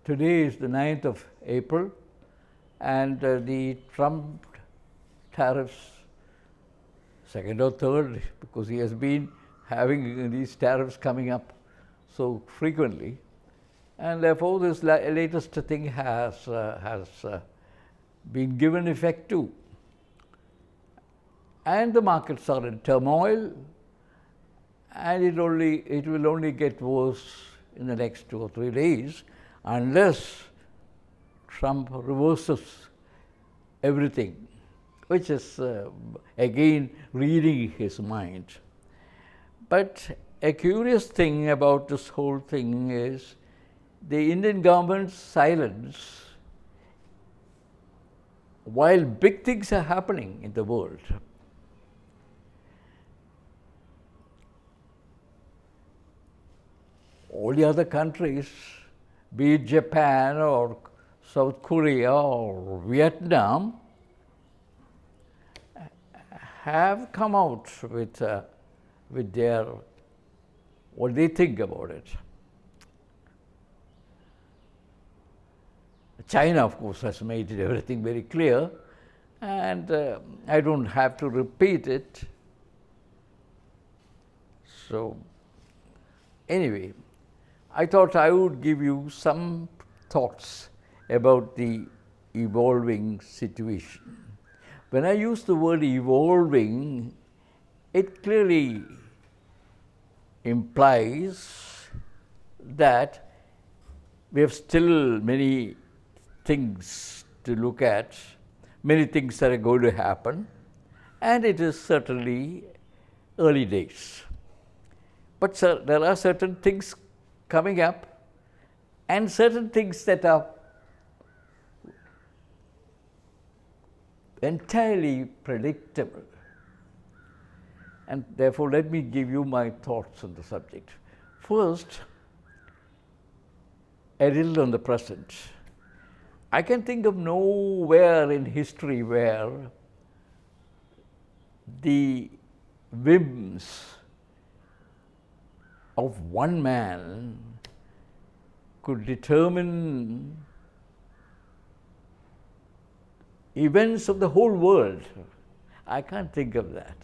Today is the 9th of April, and the Trump tariffs, second or third, because he has been having these tariffs coming up so frequently, and therefore this latest thing has been given effect to. And the markets are in turmoil, and it will only get worse in the next 2 or 3 days unless Trump reverses everything, which is again reading his mind. But a curious thing about this whole thing is the Indian government's silence while big things are happening in the world. All the other countries, be it Japan or South Korea or Vietnam, have come out with their what they think about it. China, of course, has made everything very clear, and I don't have to repeat it. So, anyway, I thought I would give you some thoughts about the evolving situation. When I use the word evolving, it clearly implies that we have still many things to look at, many things that are going to happen, and it is certainly early days. But there are certain things coming up and certain things that are entirely predictable. And therefore, let me give you my thoughts on the subject. First, a little on the present. I can think of nowhere in history where the whims of one man could determine events of the whole world. I can't think of that.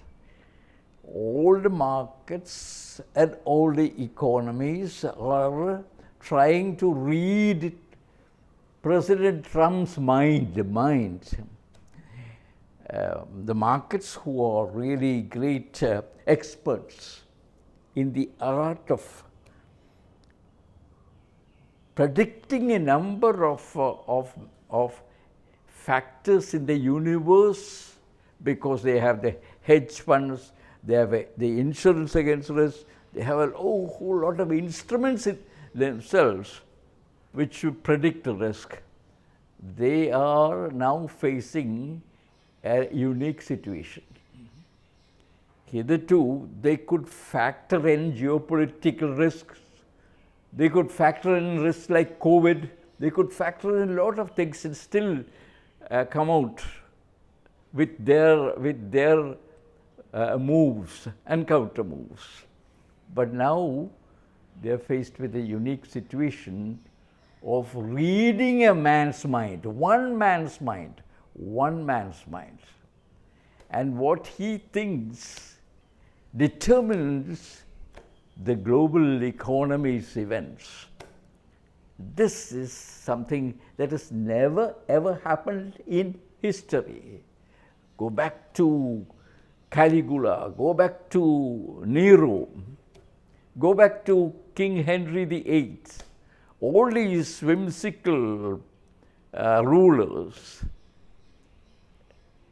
All the markets and all the economies are trying to read President Trump's mind. The markets, who are really great experts in the art of predicting a number of factors in the universe, because they have the hedge funds, they have the insurance against risk, they have a whole lot of instruments in themselves which should predict the risk. They are now facing a unique situation. Hitherto, they could factor in geopolitical risks, they could factor in risks like COVID, they could factor in a lot of things and still come out with their moves and counter moves. But now they are faced with a unique situation of reading a man's mind, one man's mind. And what he thinks determines the global economy's events. This is something that has never ever happened in history. Go back to Caligula, go back to Nero, go back to King Henry VIII. All these whimsical rulers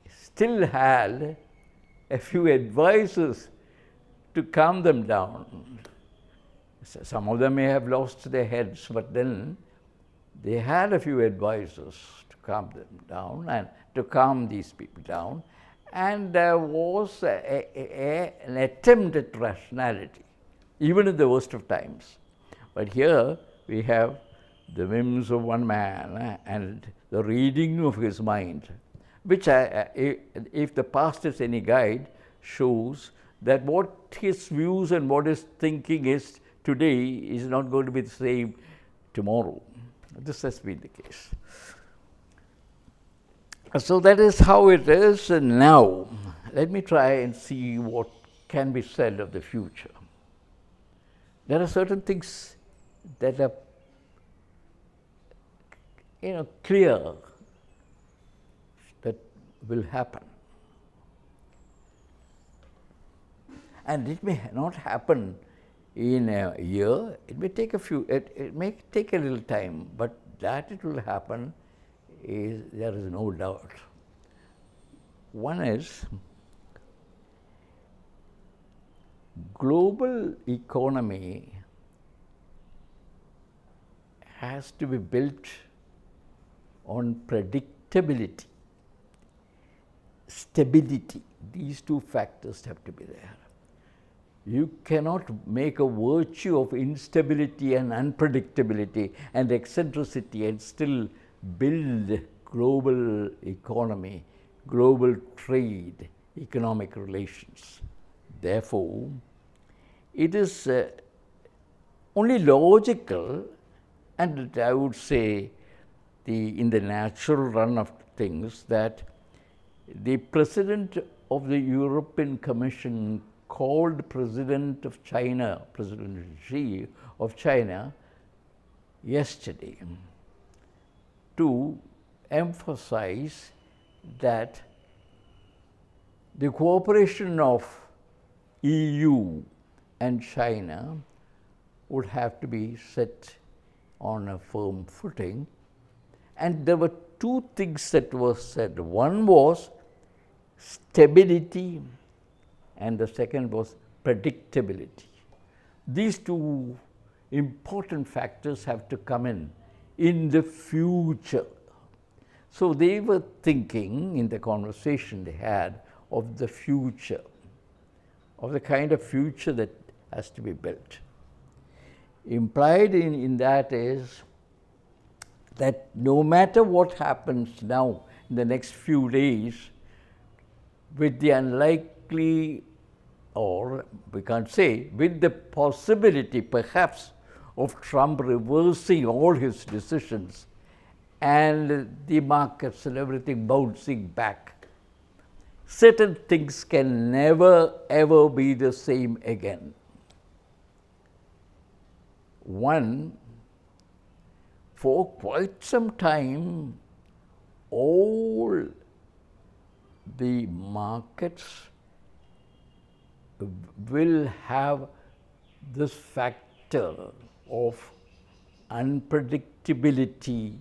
still had a few advisors to calm them down. Some of them may have lost their heads, but then they had a few advisors to calm them down and to calm these people down. And there was an attempt at rationality, even in the worst of times. But here we have the whims of one man and the reading of his mind, which, if the past is any guide, shows that what his views and what his thinking is today is not going to be the same tomorrow. This has been the case. So that is how it is. And now, let me try and see what can be said of the future. There are certain things that are, clear that will happen. And it may not happen in a year. It may take it may take a little time, but that it will happen there is no doubt. One is global economy has to be built on predictability, stability. These two factors have to be there. You cannot make a virtue of instability and unpredictability and eccentricity and still build global economy, global trade, economic relations. Therefore, it is only logical, and I would say in the natural run of things, that the President of the European Commission called President of China, President Xi of China, yesterday to emphasize that the cooperation of EU and China would have to be set on a firm footing. And there were two things that were said. One was stability, and the second was predictability. These two important factors have to come in the future. So they were thinking in the conversation they had of the future, of the kind of future that has to be built. Implied in that is that no matter what happens now in the next few days, with the unlikely, or we can't say, with the possibility perhaps of Trump reversing all his decisions and the markets and everything bouncing back, certain things can never ever be the same again. One, for quite some time, all the markets will have this factor of unpredictability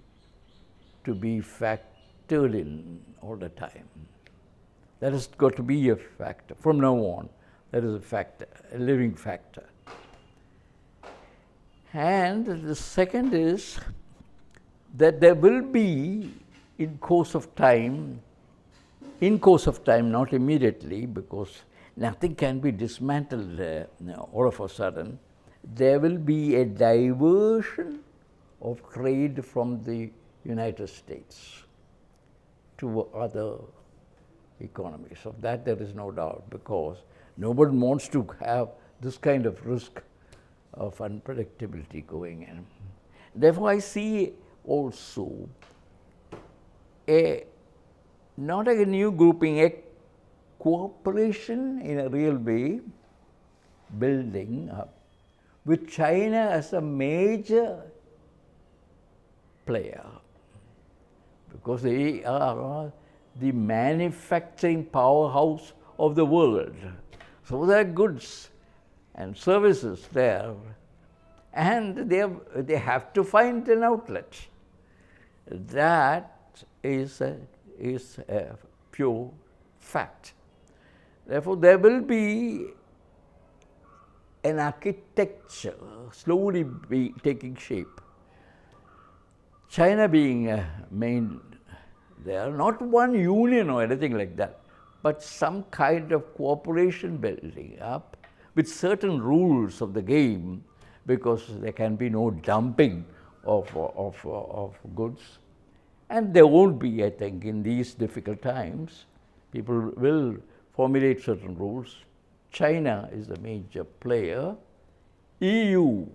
to be factored in all the time. That has got to be a factor. From now on, that is a factor, a living factor. And the second is that there will be, in course of time, not immediately, because nothing can be dismantled all of a sudden, there will be a diversion of trade from the United States to other economies. Of that there is no doubt, because nobody wants to have this kind of risk of unpredictability going in. Therefore, I see also not a new grouping, a cooperation in a real way building up with China as a major player, because they are the manufacturing powerhouse of the world. So there are goods and services there, and they have to find an outlet. That is a pure fact. Therefore, there will be an architecture slowly be taking shape. China being main there, not one union or anything like that, but some kind of cooperation building up with certain rules of the game, because there can be no dumping of goods. And there won't be, I think, in these difficult times. People will formulate certain rules. China is the major player. EU,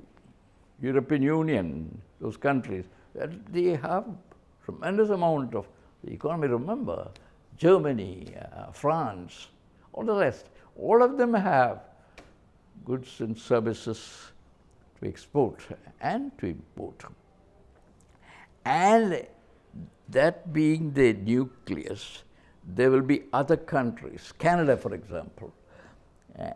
European Union, those countries They have tremendous amount of the economy. Remember, Germany, France, all the rest, all of them have goods and services to export and to import. And that being the nucleus, there will be other countries, Canada for example,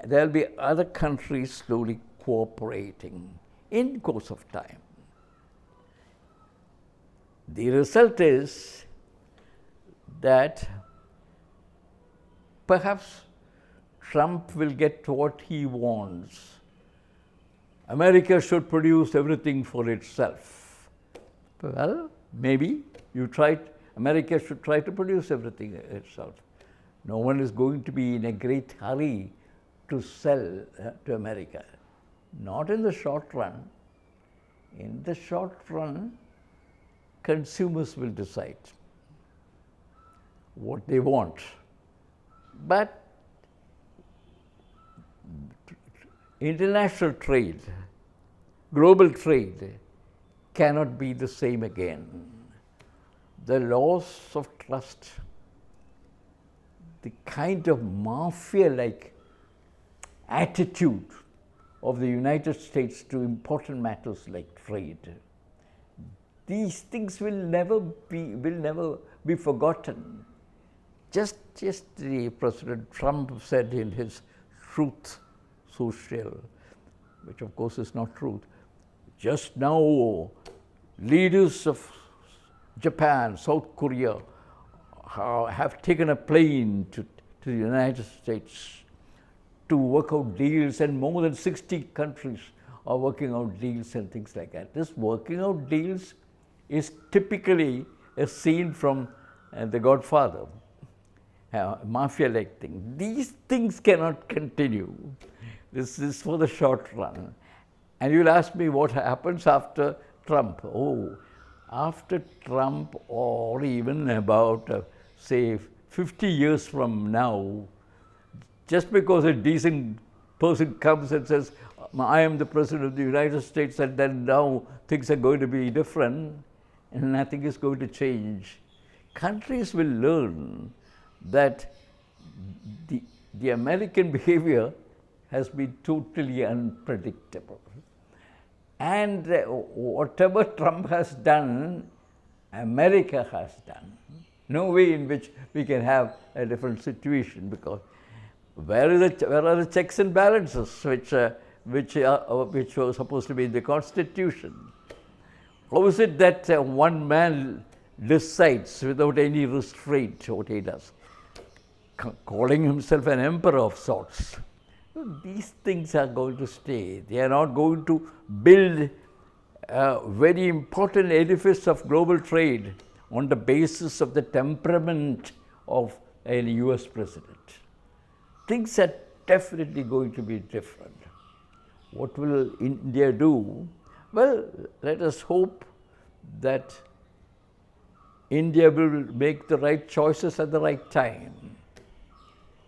there will be other countries slowly cooperating in course of time. The result is that perhaps Trump will get what he wants. America should produce everything for itself. Well, maybe America should try to produce everything itself. No one is going to be in a great hurry to sell to America. Not in the short run. In the short run, consumers will decide what they want. But international trade, global trade, cannot be the same again. The loss of trust, the kind of mafia-like attitude of the United States to important matters like trade, these things will never be forgotten. Just the President Trump said in his Truth Social, which of course is not truth, just now leaders of Japan, South Korea have taken a plane to the United States to work out deals, and more than 60 countries are working out deals and things like that. This working out deals is typically a scene from The Godfather, mafia-like thing. These things cannot continue. This is for the short run. And you'll ask me what happens after Trump. Oh, after Trump, or even about, say, 50 years from now, just because a decent person comes and says, I am the President of the United States, and then now things are going to be different, and nothing is going to change. Countries will learn that the American behavior has been totally unpredictable. And whatever Trump has done, America has done. No way in which we can have a different situation, because where are the checks and balances which were supposed to be in the Constitution? How is it that one man decides without any restraint what he does, calling himself an emperor of sorts? These things are going to stay. They are not going to build a very important edifice of global trade on the basis of the temperament of a US president. Things are definitely going to be different. What will India do? Well, let us hope that India will make the right choices at the right time.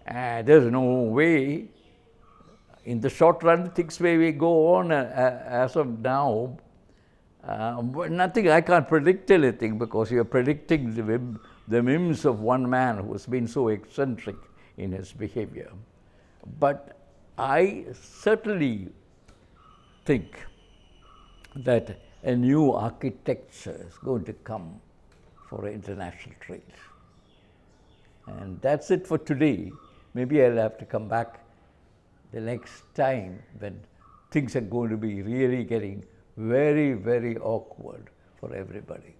There's no way. In the short run, things may go on as of now. Nothing, I can't predict anything, because you're predicting the whims of one man who has been so eccentric in his behavior. But I certainly think that a new architecture is going to come for international trade. And that's it for today. Maybe I'll have to come back the next time when things are going to be really getting very, very awkward for everybody.